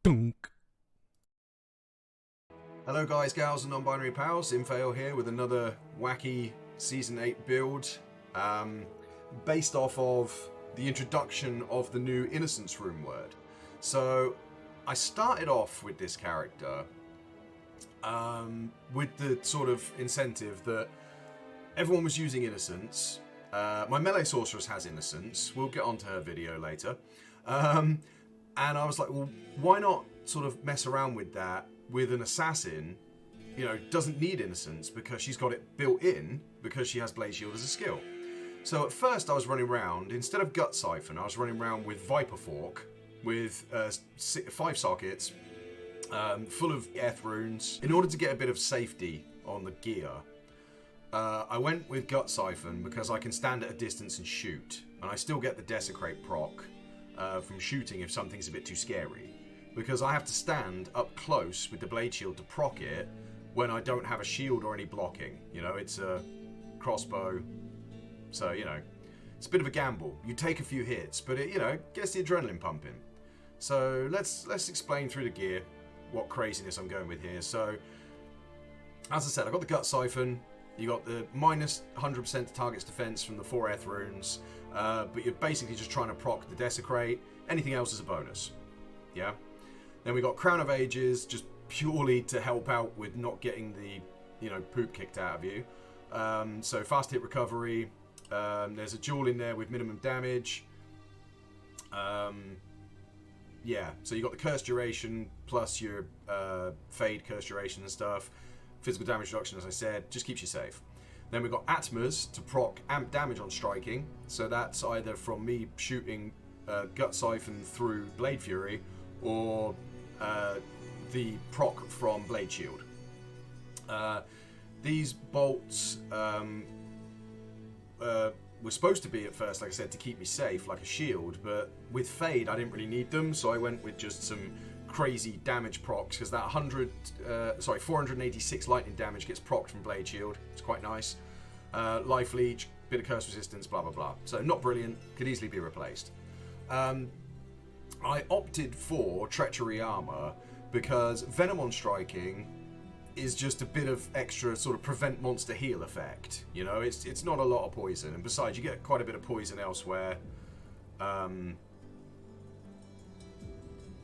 Dunk. Hello guys, gals and non-binary pals, Infail here with another wacky Season 8 build based off of the introduction of the new Innocence Room word. So I started off with this character with the sort of incentive that everyone was using Innocence. My melee sorceress has Innocence, we'll get onto her video later. And I was like, well, why not sort of mess around with that with an assassin, you know, doesn't need Innocence because she's got it built in because she has Blade Shield as a skill. So at first I was running around, instead of Gut Siphon, I was running around with Viper Fork with 5 sockets full of Earth runes in order to get a bit of safety on the gear. I went with Gut Siphon because I can stand at a distance and shoot, and I still get the Desecrate proc from shooting if something's a bit too scary. Because I have to stand up close with the Blade Shield to proc it when I don't have a shield or any blocking. You know, it's a crossbow, so, you know, it's a bit of a gamble. You take a few hits, but it, you know, gets the adrenaline pumping. So let's explain through the gear what craziness I'm going with here. So, as I said, I got the Gut Siphon. You got the minus 100% to target's defense from the 4 Earth runes, but you're basically just trying to proc the Desecrate. Anything else is a bonus. Yeah. Then we got Crown of Ages, just purely to help out with not getting the, you know, poop kicked out of you. So fast hit recovery. There's a jewel in there with minimum damage. Yeah, so you got the curse duration plus your fade curse duration and stuff. Physical damage reduction, as I said, just keeps you safe. Then we've got Atmas to proc amp damage on striking. So that's either from me shooting Gut Siphon through Blade Fury or the proc from Blade Shield. These bolts were supposed to be at first, like I said, to keep me safe, like a shield, but with Fade I didn't really need them, so I went with just some crazy damage procs, because that 486 lightning damage gets procced from Blade Shield. It's quite nice. Life leech, bit of curse resistance, blah blah blah. So not brilliant, could easily be replaced. I opted for Treachery Armor because Venom on striking is just a bit of extra sort of prevent monster heal effect. You know, it's not a lot of poison, and besides you get quite a bit of poison elsewhere.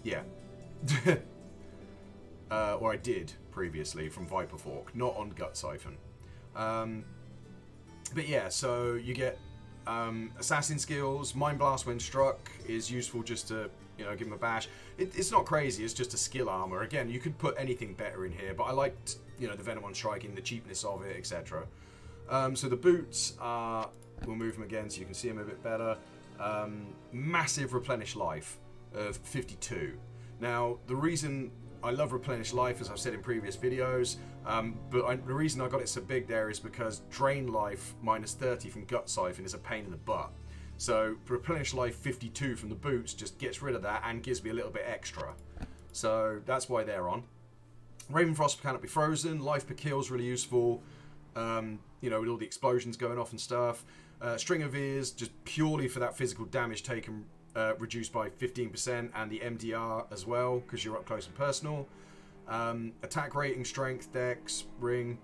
Yeah. Or I did previously from Viper Fork, not on Gut Siphon. But yeah, so you get assassin skills. Mind Blast when struck is useful just to, you know, give him a bash. It's not crazy, it's just a skill armor. Again, you could put anything better in here, but I liked, you know, the Venom on striking, the cheapness of it, etc. So the boots are, we'll move them again so you can see them a bit better. Massive replenish life of 52. Now, the reason I love replenish life, as I've said in previous videos, but the reason I got it so big there is because drain life minus 30 from Gut Siphon is a pain in the butt. So replenish life 52 from the boots just gets rid of that and gives me a little bit extra. So that's why they're on. Ravenfrost cannot be frozen. Life per kill is really useful. You know, with all the explosions going off and stuff. String of Ears just purely for that physical damage taken reduced by 15%, and the MDR as well because you're up close and personal. Attack rating, strength, dex, ring,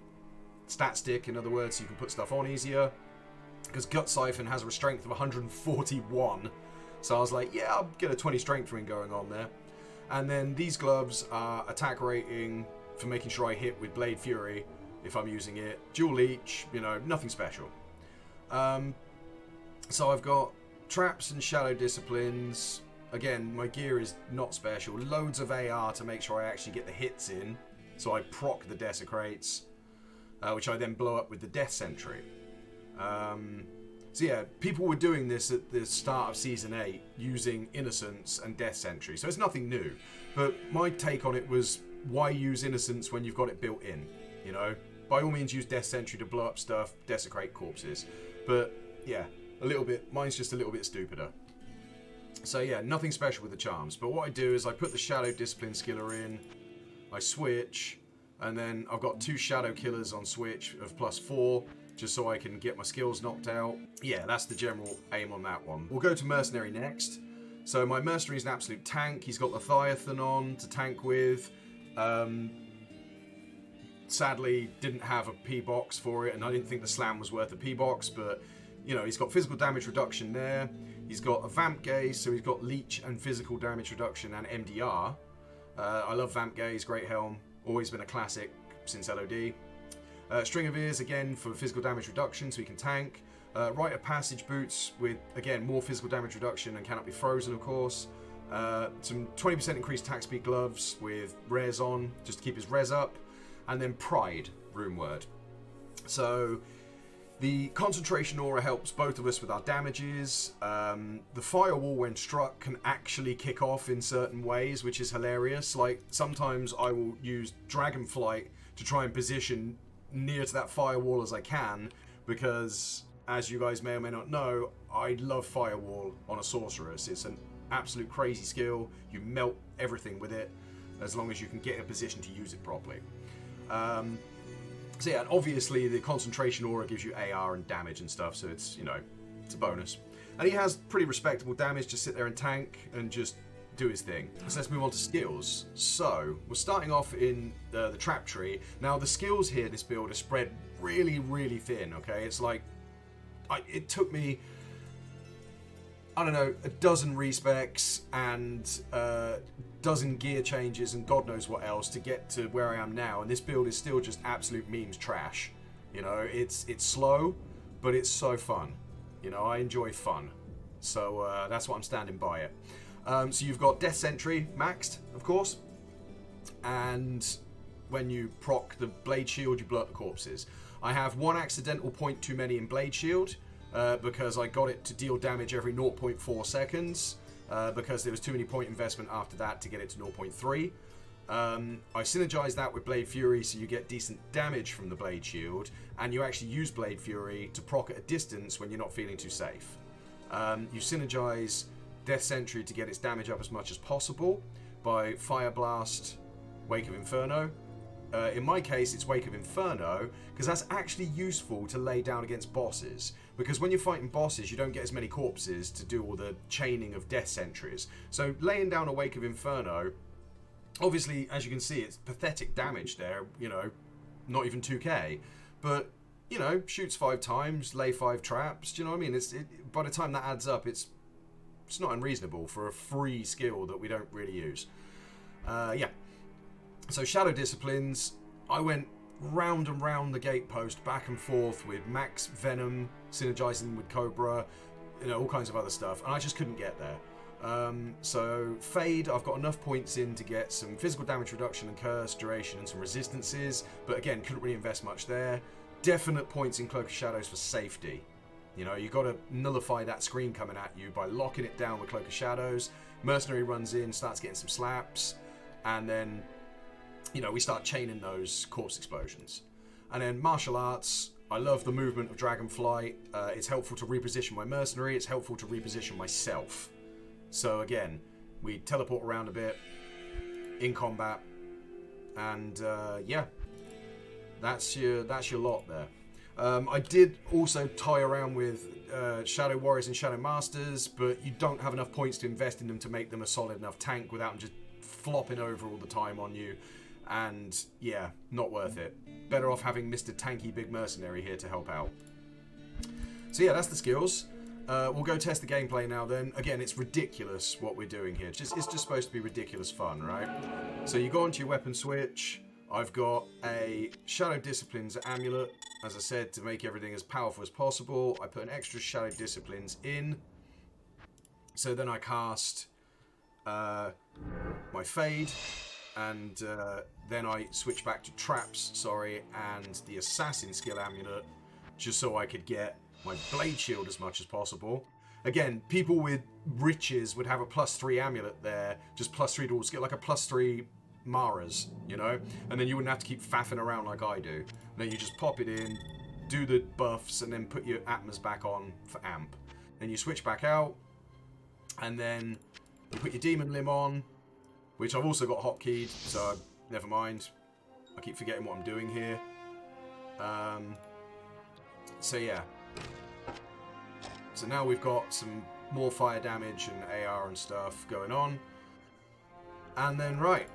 stat stick, in other words, so you can put stuff on easier. Because Gut Siphon has a strength of 141, so I was like, yeah, I'll get a 20 strength ring going on there. And then these gloves are attack rating for making sure I hit with Blade Fury if I'm using it. Dual leech, you know, nothing special. So I've got traps and shadow disciplines. Again, my gear is not special. Loads of AR to make sure I actually get the hits in. So I proc the Desecrates, which I then blow up with the Death Sentry. So yeah, people were doing this at the start of Season 8 using Innocence and Death Sentry, so it's nothing new. But my take on it was, why use Innocence when you've got it built in? You know, by all means use Death Sentry to blow up stuff, desecrate corpses. But yeah, a little bit, mine's just a little bit stupider. So yeah, nothing special with the charms. But what I do is I put the Shadow Discipline skiller in, I switch, and then I've got 2 Shadow Killers on switch of +4, just so I can get my skills knocked out. Yeah, that's the general aim on that one. We'll go to Mercenary next. So my mercenary is an absolute tank. He's got Leviathan on to tank with. Sadly, didn't have a P-box for it, and I didn't think the slam was worth a P-box, but, you know, he's got physical damage reduction there. He's got a Vamp Gaze, so he's got leech and physical damage reduction and MDR. I love Vamp Gaze, great helm, always been a classic since LOD. String of Ears, again, for physical damage reduction, so he can tank. Rite of Passage boots with, again, more physical damage reduction and cannot be frozen, of course. Some 20% increased attack speed gloves with res on, just to keep his res up. And then Pride, rune word. So the concentration aura helps both of us with our damages. The firewall, when struck, can actually kick off in certain ways, which is hilarious. Like, sometimes I will use Dragonflight to try and position near to that firewall as I can, because, as you guys may or may not know, I love firewall on a sorceress. It's an absolute crazy skill. You melt everything with it, as long as you can get in a position to use it properly. So yeah, and obviously the concentration aura gives you AR and damage and stuff, so it's, you know, it's a bonus. And he has pretty respectable damage, just sit there and tank and just do his thing. So let's move on to skills. So we're starting off in the trap tree. Now the skills here, this build, are spread really, really thin, okay? It's like, it took me, I don't know, a dozen respecs and dozen gear changes and God knows what else to get to where I am now, and this build is still just absolute memes trash. You know, it's slow, but it's so fun. You know, I enjoy fun, so that's what I'm standing by it. So you've got Death Sentry maxed, of course, and when you proc the Blade Shield, you blow up the corpses. I have one accidental point too many in Blade Shield, because I got it to deal damage every 0.4 seconds, because there was too many point investment after that to get it to 0.3. I synergized that with Blade Fury, so you get decent damage from the Blade Shield, and you actually use Blade Fury to proc at a distance when you're not feeling too safe. You synergize Death Sentry to get its damage up as much as possible by Fire Blast, Wake of Inferno. In my case, it's Wake of Inferno, because that's actually useful to lay down against bosses. Because when you're fighting bosses, you don't get as many corpses to do all the chaining of Death Sentries. So laying down a Wake of Inferno, obviously, as you can see, it's pathetic damage there, you know, not even 2k. But, you know, shoots 5 times, lay 5 traps, do you know what I mean? By the time that adds up, it's not unreasonable for a free skill that we don't really use. Yeah. So Shadow Disciplines, I went round and round the gatepost, back and forth with Max Venom, synergizing with Cobra, you know, all kinds of other stuff, and I just couldn't get there. So Fade, I've got enough points in to get some physical damage reduction and curse, duration, and some resistances, but again, couldn't really invest much there. Definite points in Cloak of Shadows for safety. You know, you've got to nullify that screen coming at you by locking it down with Cloak of Shadows. Mercenary runs in, starts getting some slaps, and then, you know, we start chaining those corpse explosions. And then martial arts, I love the movement of Dragonflight. It's helpful to reposition my mercenary. It's helpful to reposition myself. So again, we teleport around a bit in combat, and yeah, that's your lot there. I did also toy around with Shadow Warriors and Shadow Masters, but you don't have enough points to invest in them to make them a solid enough tank without them just flopping over all the time on you. And yeah, not worth it. Better off having Mr. Tanky Big Mercenary here to help out. So yeah, that's the skills. We'll go test the gameplay now then. Again, it's ridiculous what we're doing here. It's just supposed to be ridiculous fun, right? So you go onto your weapon switch. I've got a Shadow Disciplines amulet, as I said, to make everything as powerful as possible. I put an extra Shadow Disciplines in. So then I cast my Fade. And then I switch back to traps, and the Assassin skill amulet, just so I could get my Blade Shield as much as possible. Again, people with riches would have a +3 amulet there, just +3 to all skill, like a +3 Mara's, you know? And then you wouldn't have to keep faffing around like I do. And then you just pop it in, do the buffs, and then put your Atmas back on for amp. Then you switch back out, and then you put your Demon Limb on, which I've also got hotkeyed, so never mind. I keep forgetting what I'm doing here. So yeah. So now we've got some more fire damage and AR and stuff going on. And then, right,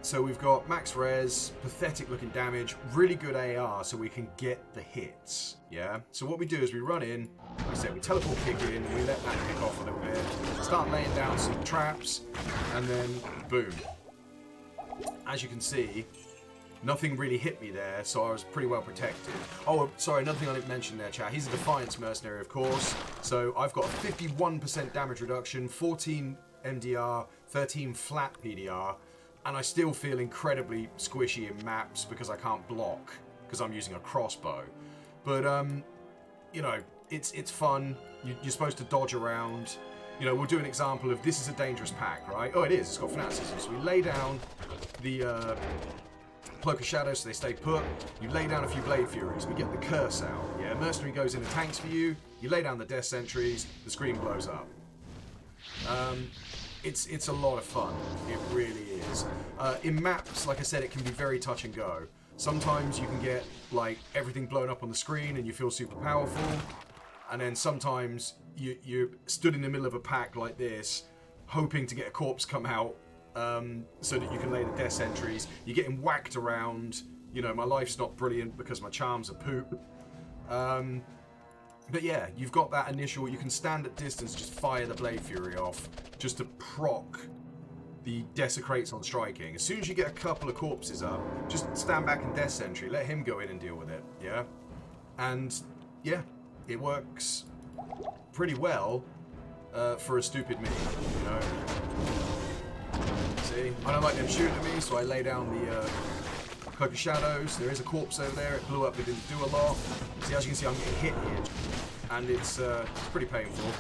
so we've got max res, pathetic looking damage, really good AR so we can get the hits, yeah? So what we do is we run in, like I said, we teleport kick in, we let that kick off a little bit, start laying down some traps, and then boom. As you can see, nothing really hit me there, so I was pretty well protected. Oh, sorry, another thing I didn't mention there, chat. He's a Defiance mercenary, of course. So I've got a 51% damage reduction, 14 MDR, 13 flat PDR, and I still feel incredibly squishy in maps because I can't block, because I'm using a crossbow. But, you know, it's fun. You're supposed to dodge around. You know, we'll do an example of this is a dangerous pack, right? Oh, it is. It's got fanaticism. So we lay down the Cloak of Shadows so they stay put. You lay down a few Blade Furies. We get the curse out. Yeah, Mercenary goes in and tanks for you. You lay down the Death Sentries. The screen blows up. It's a lot of fun. It really is. In maps, like I said, it can be very touch and go. Sometimes you can get like everything blown up on the screen and you feel super powerful. And then sometimes you're stood in the middle of a pack like this, hoping to get a corpse come out so that you can lay the Death Sentries. You're getting whacked around. You know, my life's not brilliant because my charms are poop. But yeah, you've got that initial, you can stand at distance, just fire the Blade Fury off, just to proc the Desecrates on striking. As soon as you get a couple of corpses up, just stand back in Death Sentry, let him go in and deal with it, yeah? And yeah, it works pretty well for a stupid me, you know? See, I don't like them shooting at me, so I lay down the Cloak of Shadows. There is a corpse over there, it blew up, it didn't do a lot. See, as you can see, I'm getting hit here, and it's pretty painful.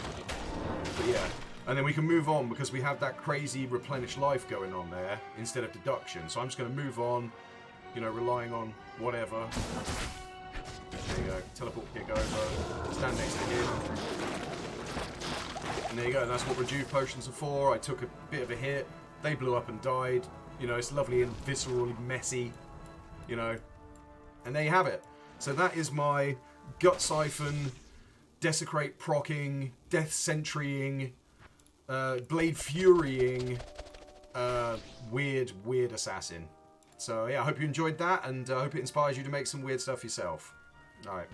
But yeah, and then we can move on because we have that crazy replenish life going on there instead of deduction. So I'm just going to move on, you know, relying on whatever. There you go, teleport kick over, stand next to him. And there you go, and that's what Rejuve potions are for. I took a bit of a hit, they blew up and died. You know, it's lovely and viscerally messy, you know. And there you have it. So that is my Gut Siphon, Desecrate procking, Death Sentrying, Blade Furying, weird assassin. So yeah, I hope you enjoyed that, and I hope it inspires you to make some weird stuff yourself. Alright.